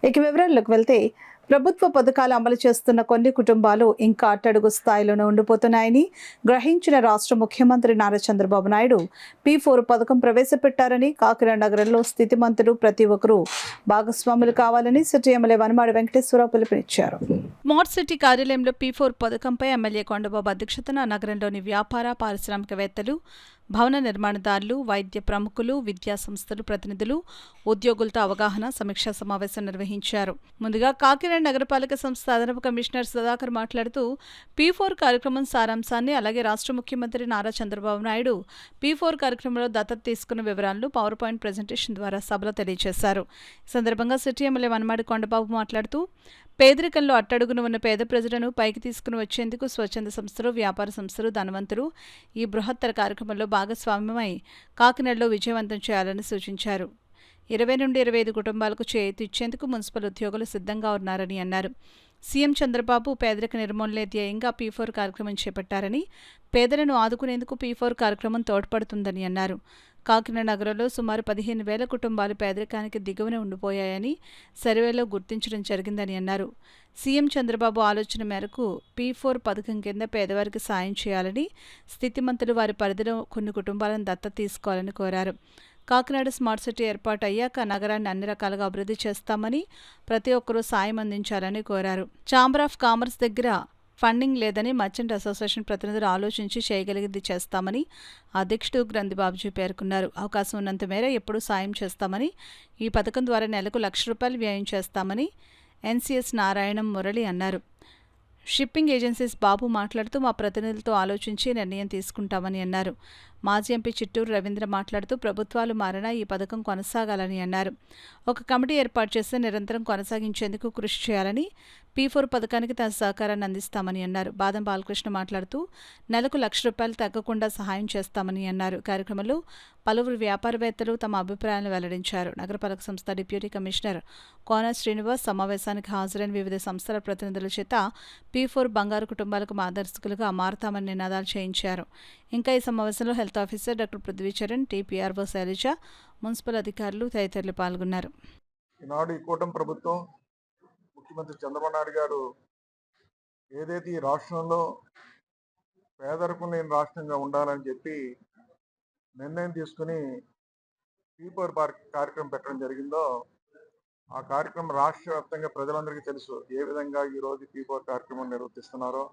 ఇక వివరాల్లోకి వెళ్తే ప్రభుత్వ పథకాలు అమలు చేస్తున్న కొన్ని కుటుంబాలు ఇంకా అట్టడుగు స్థాయిలోనే ఉండిపోతున్నాయని గ్రహించిన రాష్ట్ర ముఖ్యమంత్రి నారా చంద్రబాబు నాయుడు P4 పథకం ప్రవేశపెట్టారని, కాకినాడ నగరంలో స్థితిమంతులు ప్రతి ఒక్కరూ భాగస్వాములు కావాలని సిటీ ఎమ్మెల్యే వనమాడి వెంకటేశ్వరరావు పిలుపునిచ్చారు. స్మార్ట్ సిటీ కార్యాలయంలో P4 పథకంపై ఎమ్మెల్యే కొండబాబు అధ్యక్షతన నగరంలోని వ్యాపార, పారిశ్రామికవేత్తలు, భవన నిర్మాణదారులు, వైద్య ప్రముఖులు, విద్యా సంస్థలు ప్రతినిధులు, ఉద్యోగులతో అవగాహన సమీక్షా సమావేశం నిర్వహించారు. ముందుగా కాకినాడ నగరపాలక సంస్థ అదనపు కమిషనర్ సుధాకర్ మాట్లాడుతూ P4 కార్యక్రమం సారాంశాన్ని, అలాగే రాష్ట్ర ముఖ్యమంత్రి నారా చంద్రబాబు నాయుడు P4 కార్యక్రమంలో దత్తత తీసుకున్న వివరాలను పవర్ పాయింట్ ప్రెజెంటేషన్ ద్వారా సభలో తెలియజేశారు. ఈ సందర్భంగా సిటీ ఎమ్మెల్యే వనమాడి కొండబాబు మాట్లాడుతూ పేదరికంలో అట్టడుగున ఉన్న పేద ప్రజలను పైకి తీసుకుని వచ్చేందుకు స్వచ్ఛంద సంస్థలు, వ్యాపార సంస్థలు, ధనవంతులు ఈ బృహత్తర కార్యక్రమంలో భాగస్వామ్యమై కాకినాడలో విజయవంతం చేయాలని సూచించారు. 20 నుండి 25 కుటుంబాలకు చేయూత ఇచ్చేందుకు మున్సిపల్ ఉద్యోగులు సిద్ధంగా ఉన్నారని అన్నారు. సీఎం చంద్రబాబు పేదరిక నిర్మూలనే ధ్యేయంగా P4 కార్యక్రమం చేపట్టారని, పేదలను ఆదుకునేందుకు P4 కార్యక్రమం తోడ్పడుతుందని అన్నారు. కాకినాడ నగరంలో సుమారు 15,000 కుటుంబాలు పేదరికానికి దిగువన ఉండిపోయాయని సర్వేలో గుర్తించడం జరిగిందని అన్నారు. సీఎం చంద్రబాబు ఆలోచన మేరకు P4 పథకం కింద పేదవారికి సాయం చేయాలని, స్థితిమంతులు వారి పరిధిలో కొన్ని కుటుంబాలను దత్తత తీసుకోవాలని కోరారు. కాకినాడ స్మార్ట్ సిటీ ఏర్పాటు అయ్యాక నగరాన్ని అన్ని రకాలుగా అభివృద్ధి చేస్తామని, ప్రతి ఒక్కరూ సాయం అందించాలని కోరారు. ఛాంబర్ ఆఫ్ కామర్స్ దగ్గర ఫండింగ్ లేదని మర్చెంట్ అసోసియేషన్ ప్రతినిధులు ఆలోచించి చేయగలిగింది చేస్తామని అధ్యక్షుడు గ్రంథిబాబుజీ పేర్కొన్నారు. అవకాశం ఉన్నంత మేర ఎప్పుడూ సాయం చేస్తామని, ఈ పథకం ద్వారా నెలకు ₹1,00,000 వ్యయం చేస్తామని NCS నారాయణం మురళి అన్నారు. షిప్పింగ్ ఏజెన్సీస్ బాబు మాట్లాడుతూ మా ప్రతినిధులతో ఆలోచించి నిర్ణయం తీసుకుంటామని అన్నారు. మాజీ ఎంపీ చిట్టూరు రవీంద్ర మాట్లాడుతూ ప్రభుత్వాలు మారినా ఈ పథకం కొనసాగాలని అన్నారు. ఒక కమిటీ ఏర్పాటు చేసి నిరంతరం కొనసాగించేందుకు కృషి చేయాలని, P4 పథకానికి తన సహకారాన్ని అందిస్తామని అన్నారు. బాదం బాలకృష్ణ మాట్లాడుతూ నెలకు ₹1,00,000 తగ్గకుండా సహాయం చేస్తామని అన్నారు. కార్యక్రమంలో పలువురు వ్యాపారవేత్తలు తమ అభిప్రాయాలను వెల్లడించారు. నగరపాలక సంస్థ డిప్యూటీ కమిషనర్ కోన శ్రీనివాస్ సమావేశానికి హాజరైన వివిధ సంస్థల ప్రతినిధుల చేత P4 బంగారు కుటుంబాలకు మార్గదర్శకులుగా మారతామని నినాదాలు చేయించారు. ఇంకా ఈ సమావేశంలో health officer doctor Prithvicharan, TPRO Shailaja, municipal అధికారులు తదితరులు పాల్గొన్నారు. ఈనాడు ఈ కూటమి ప్రభుత్వం, ముఖ్యమంత్రి చంద్రబాబు నాయుడు గారు ఏదైతే ఈ రాష్ట్రంలో పేదరికం లేని రాష్ట్రంగా ఉండాలని చెప్పి నిర్ణయం తీసుకుని P4 కార్యక్రమం పెట్టడం జరిగిందో, ఆ కార్యక్రమం రాష్ట్ర వ్యాప్తంగా ప్రజలందరికీ తెలుసు ఏ విధంగా ఈరోజు P4 కార్యక్రమం నిర్వర్తిస్తున్నారో,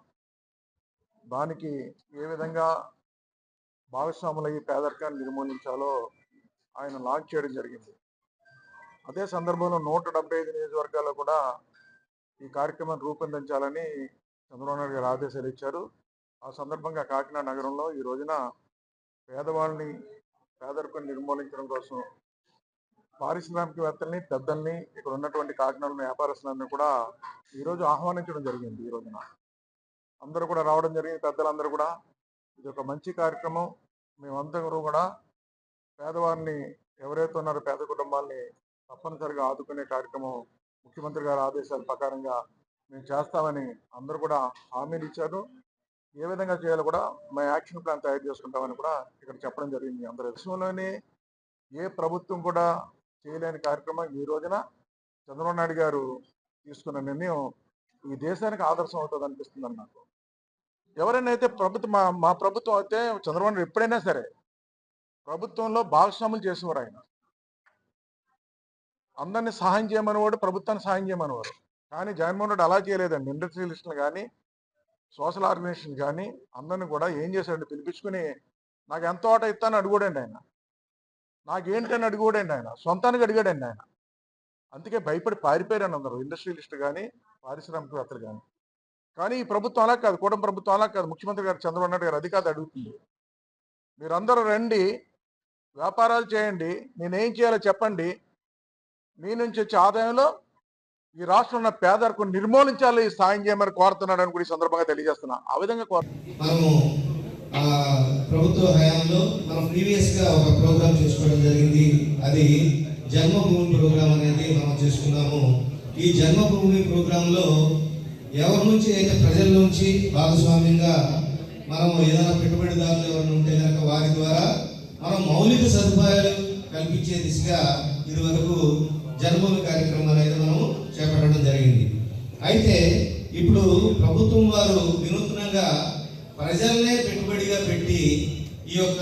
దానికి ఏ విధంగా భాగస్వాములయ్యి పేదరికాన్ని నిర్మూలించాలో ఆయన లాంచ్ చేయడం జరిగింది. అదే సందర్భంలో 175 నియోజకవర్గాల్లో కూడా ఈ కార్యక్రమాన్ని రూపొందించాలని చంద్రబాబు నాయుడు గారు ఆదేశాలు ఇచ్చారు. ఆ సందర్భంగా కాకినాడ నగరంలో ఈ రోజున పేదవాళ్ళని, పేదరికాన్ని నిర్మూలించడం కోసం పారిశ్రామికవేత్తల్ని, పెద్దల్ని, ఇక్కడ ఉన్నటువంటి కాకినాడ వ్యాపారస్తులందరినీ కూడా ఈరోజు ఆహ్వానించడం జరిగింది. ఈ రోజున అందరూ కూడా రావడం జరిగింది. పెద్దలందరూ కూడా ఇది ఒక మంచి కార్యక్రమం, మేమందరూ కూడా పేదవారిని ఎవరైతే ఉన్నారో పేద కుటుంబాలని తప్పనిసరిగా ఆదుకునే కార్యక్రమం ముఖ్యమంత్రి గారి ఆదేశాల ప్రకారంగా మేము చేస్తామని అందరూ కూడా హామీలు ఇచ్చారు. ఏ విధంగా చేయాలో కూడా మా యాక్షన్ ప్లాన్ తయారు చేసుకుంటామని కూడా ఇక్కడ చెప్పడం జరిగింది. అందరి దేశంలోనే ఏ ప్రభుత్వం కూడా చేయలేని కార్యక్రమం ఈ రోజున చంద్రబాబు నాయుడు గారు తీసుకున్న నిర్ణయం ఈ దేశానికి ఆదర్శం అవుతుంది అనిపిస్తుంది నాకు. ఎవరైనా అయితే మా ప్రభుత్వం అయితే చంద్రబాబు నాయుడు ఎప్పుడైనా సరే ప్రభుత్వంలో భాగస్వాములు చేసేవారు. ఆయన అందరినీ సహాయం చేయమనేవాడు, ప్రభుత్వాన్ని సహాయం చేయమనేవారు. కానీ జగన్మోహన్ రెడ్డి అలా చేయలేదండి. ఇండస్ట్రియలిస్టులు కానీ, సోషల్ ఆర్గనైజేషన్ కానీ అందరిని కూడా ఏం చేశాడు, పిలిపించుకుని నాకు ఎంత ఓట ఇస్తాను అడుగుడండి ఆయన, నాకేంటని అడుగుడండి ఆయన, సొంతానికి అడిగాడండి ఆయన. అందుకే భయపడి పారిపోయారని అందరూ ఇండస్ట్రియలిస్టులు కానీ, పారిశ్రామికవేత్తలు కానీ. కానీ ఈ ప్రభుత్వం అలా కాదు, కూటమి ప్రభుత్వం అలా కాదు. ముఖ్యమంత్రి గారు చంద్రబాబు నాయుడు గారు అది కాదు అడుగుతుంది. మీరందరూ రండి, వ్యాపారాలు చేయండి, నేనేం చేయాలో చెప్పండి, మీ నుంచి వచ్చే ఆదాయంలో ఈ రాష్ట్రంలో ఉన్న పేదరికం నిర్మూలించాలి, సాయం చేయమని కోరుతున్నాడని కూడా ఈ సందర్భంగా తెలియజేస్తున్నా. ఆ విధంగా మనము ప్రభుత్వ హయాంలో మనం ప్రీవియస్గా ఒక ప్రోగ్రామ్ చేసుకోవడం జరిగింది. అది జన్మభూమి ప్రోగ్రామ్ అనేది మనం చేసుకున్నాము. ఈ జన్మభూమి ప్రోగ్రాంలో ఎవరి నుంచి అయితే ప్రజల నుంచి భాగస్వామ్యంగా మనం ఏదైనా పెట్టుబడిదారులు ఎవరైనా ఉంటే కనుక వారి ద్వారా మనం మౌలిక సదుపాయాలు కల్పించే దిశగా ఇదివరకు జన్మభూమి కార్యక్రమాలు అయితే మనము అయితే ఇప్పుడు ప్రభుత్వం వారు వినూత్నంగా ప్రజల్నే పెట్టుబడిగా పెట్టి ఈ యొక్క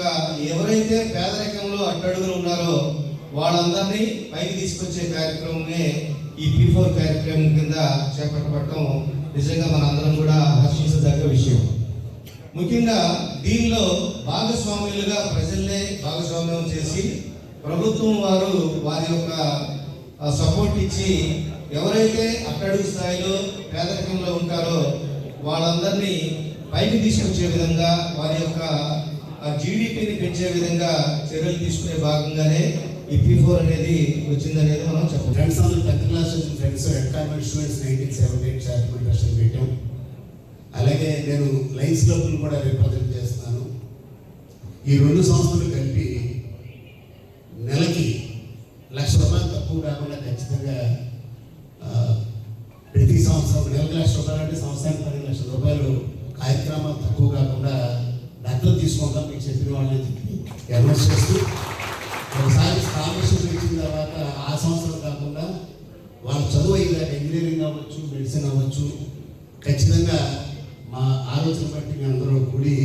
ఎవరైతే పేదరికంలో అట్టడుగులు ఉన్నారో వాళ్ళందరినీ పైకి తీసుకొచ్చే కార్యక్రమమే ఈ P4 కార్యక్రమం కింద చేపట్టబడటం నిజంగా మనందరం కూడా హర్షించదగ్గ విషయం. ముఖ్యంగా దీనిలో భాగస్వాములుగా ప్రజల్నే భాగస్వామ్యం చేసి ప్రభుత్వం వారు వారి యొక్క సపోర్ట్ ఇచ్చి ఎవరైతే అట్టడుగు స్థాయిలో పేదరికంలో ఉంటారో వాళ్ళందరినీ పైకి తీసుకొచ్చే విధంగా వారి యొక్క జీడిపిని పెంచే విధంగా చర్యలు తీసుకునే భాగంగానే ఈ P4 అనేది వచ్చిందనేది మనం చెప్పాలి. ఫ్రెండ్స్ అందరూ 10th class friends encouragement students 1978 charitable trust పెట్టాం. అలాగే నేను లైన్స్ క్లబ్ను కూడా రిప్రజెంట్ చేస్తున్నాను. ఈ 2 సంస్థలు కలిపి నెలకి ₹1,00,000 తక్కువ కాకుండా ఖచ్చితంగా ప్రతి సంవత్సరం నెలకు ₹1,00,000 అంటే సంవత్సరానికి ₹10,00,000 కార్యక్రమాలు తక్కువ కాకుండా డబ్బులు తీసుకుంటాం. మీకు చెప్పిన వాళ్ళని అనౌన్స్ చేస్తూ ఒకసారి స్కాలర్షిప్ ఇచ్చిన తర్వాత ఆ సంవత్సరం కాకుండా వాళ్ళ చదువు అయ్యేదాకా ఇంజనీరింగ్ అవ్వచ్చు, మెడిసిన్ అవ్వచ్చు, ఖచ్చితంగా మా ఆలోచన బట్టి మేము అందరూ కూడి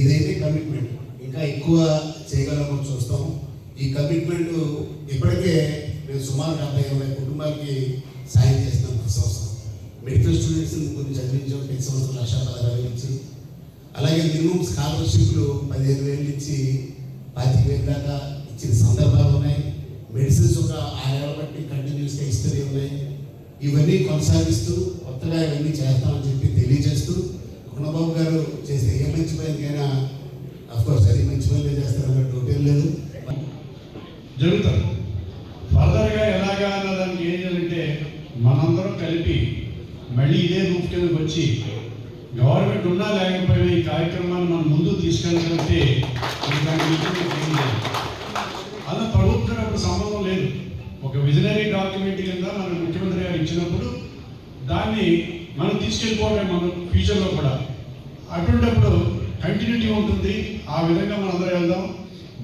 ఇదైతే కమిట్మెంట్ ఇంకా ఎక్కువ చేయగలమని చూస్తాం. ఈ కమిట్మెంట్ ఇప్పటికే మేము సుమారు 70-80 కుటుంబాలకి సాయం చేస్తున్నాం. ప్రతి సంవత్సరం మెడికల్ స్టూడెంట్స్ని కొన్ని చదివించాం. ప్రతి సంవత్సరం ₹1,60,000 నుంచి, అలాగే మినిమం స్కాలర్షిప్లు 15,000 నుంచి 25,000 దాకా ఇచ్చిన సందర్భాలు ఉన్నాయి. మెడిసిన్స్ ఒక 6 ఏళ్ళ బట్టి కంటిన్యూస్గా ఇస్తూనే ఉన్నాయి. ఇవన్నీ కొనసాగిస్తూ కొత్తగా ఇవన్నీ చేస్తామని చెప్పి తెలియజేస్తూ గుణబాబు గారు చేసే ఏ మంచి పనికైనా అఫ్కోర్స్ అది మంచి పనులే చేస్తారన్న డౌట్ ఏం లేదు. జరుగుతుంది. ఫర్దర్గా ఎలాగా అన్నదానికి ఏం చేయాలంటే మనందరం కలిపి మళ్ళీ ఇదే రూప్ కిందకి వచ్చి గవర్నమెంట్ ఉన్నా లేకపోయినా ఈ కార్యక్రమాన్ని మనం ముందుకు తీసుకెళ్ళగలిగితే అలా ప్రభుత్వం అప్పుడు సంబంధం లేదు. ఒక విజనరీ డాక్యుమెంట్ కింద మన ముఖ్యమంత్రి గారు ఇచ్చినప్పుడు దాన్ని మనం తీసుకెళ్ళిపోవడం మనం ఫ్యూచర్లో కూడా అటువంటిప్పుడు కంటిన్యూటీ ఉంటుంది. ఆ విధంగా మనం అందరూ వెళ్దాం.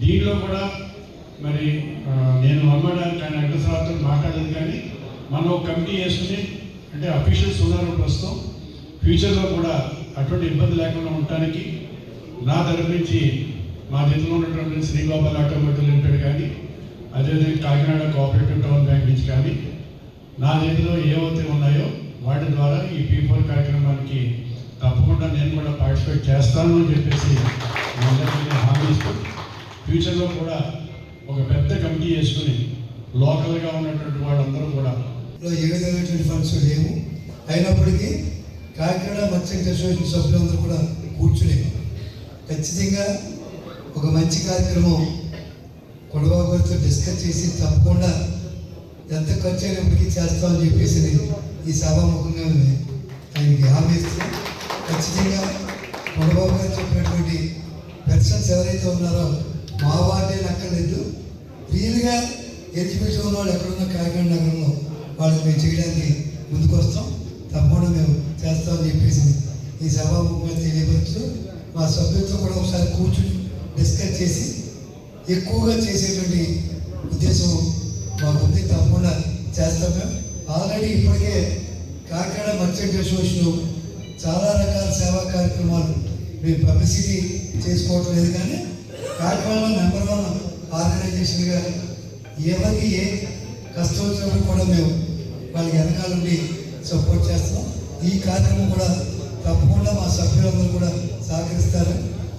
దీనిలో కూడా మరి నేను అమ్మడానికి కానీ అగ్రసార్తో మాట్లాడలేదు, కానీ మనం ఒక కమిటీ వేసుకుని అంటే అఫీషియల్స్ ఉన్నారు ప్రస్తుతం. ఫ్యూచర్లో కూడా అటువంటి ఇబ్బంది లేకుండా ఉండటానికి నా తరఫు నుంచి మా చేతిలో ఉన్నటువంటి శ్రీగోపాల్ ఆటోమోటివ్ లిమిటెడ్ కానీ అదేవిధంగా కాకినాడ కోఆపరేటివ్ టౌన్ బ్యాంక్ నుంచి కానీ నా చేతిలో ఏవైతే ఉన్నాయో వాటి ద్వారా ఈ P4 కార్యక్రమానికి తప్పకుండా నేను కూడా పార్టిసిపేట్ చేస్తాను అని చెప్పేసి అందరికీ హామీ ఇస్తూ ఫ్యూచర్లో కూడా ఒక పెద్ద కమిటీ వేసుకుని లోకల్గా ఉన్నటువంటి వాళ్ళందరూ కూడా ఏ విధమైనటువంటి ఫండ్స్ లేవు. అయినప్పటికీ కాకినాడ మర్చెంట్ అసోసియేషన్ సభ్యులందరూ కూడా కూర్చుని ఖచ్చితంగా ఒక మంచి కార్యక్రమం కొడబాబు గారితో డిస్కస్ చేసి తప్పకుండా ఎంత ఖర్చు అయినప్పటికీ చేస్తామని చెప్పేసి ఈ సభాముఖంగా ఆయనకి హామీ ఇస్తున్నాం. ఖచ్చితంగా కొడబాబు గారు చెప్పినటువంటి పర్సన్స్ ఎవరైతే ఉన్నారో మా వార్డే అక్కర్లేదు, రియల్గా ఎడ్యుకేషన్ ఉన్న వాళ్ళు ఎక్కడున్న కాకినాడ నగరంలో వాళ్ళకి మేము చేయడానికి ముందుకు వస్తాం. తప్పకుండా మేము చేస్తామని చెప్పేసి ఈ సభాముఖంగా తెలియపరుస్తూ మా సభ్యులతో కూడా ఒకసారి కూర్చుని డిస్కస్ చేసి ఎక్కువగా చేసేటువంటి ఉద్దేశం మాకుంది. తప్పకుండా చేస్తాం. మేము ఆల్రెడీ ఇప్పటికే కాకినాడ మర్చెంట్ అసోసియేషన్ చాలా రకాల సేవా కార్యక్రమాలు మేము పబ్లిసిటీ చేసుకోవటం లేదు, కానీ కాకినాడలో నంబర్ 1 ఆర్గనైజేషన్గా ఎవరికి ఏ కష్టం వచ్చినప్పుడు కూడా మేము వాళ్ళకి వెనకాల నుండి సపోర్ట్ చేస్తాం. ఈ కార్యక్రమం కూడా తప్పకుండా మా సభ్యులందరూ కూడా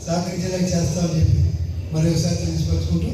సహకరించేలాగా చేస్తామని చెప్పి మరొకసారి తెలిసిపరుచుకుంటూ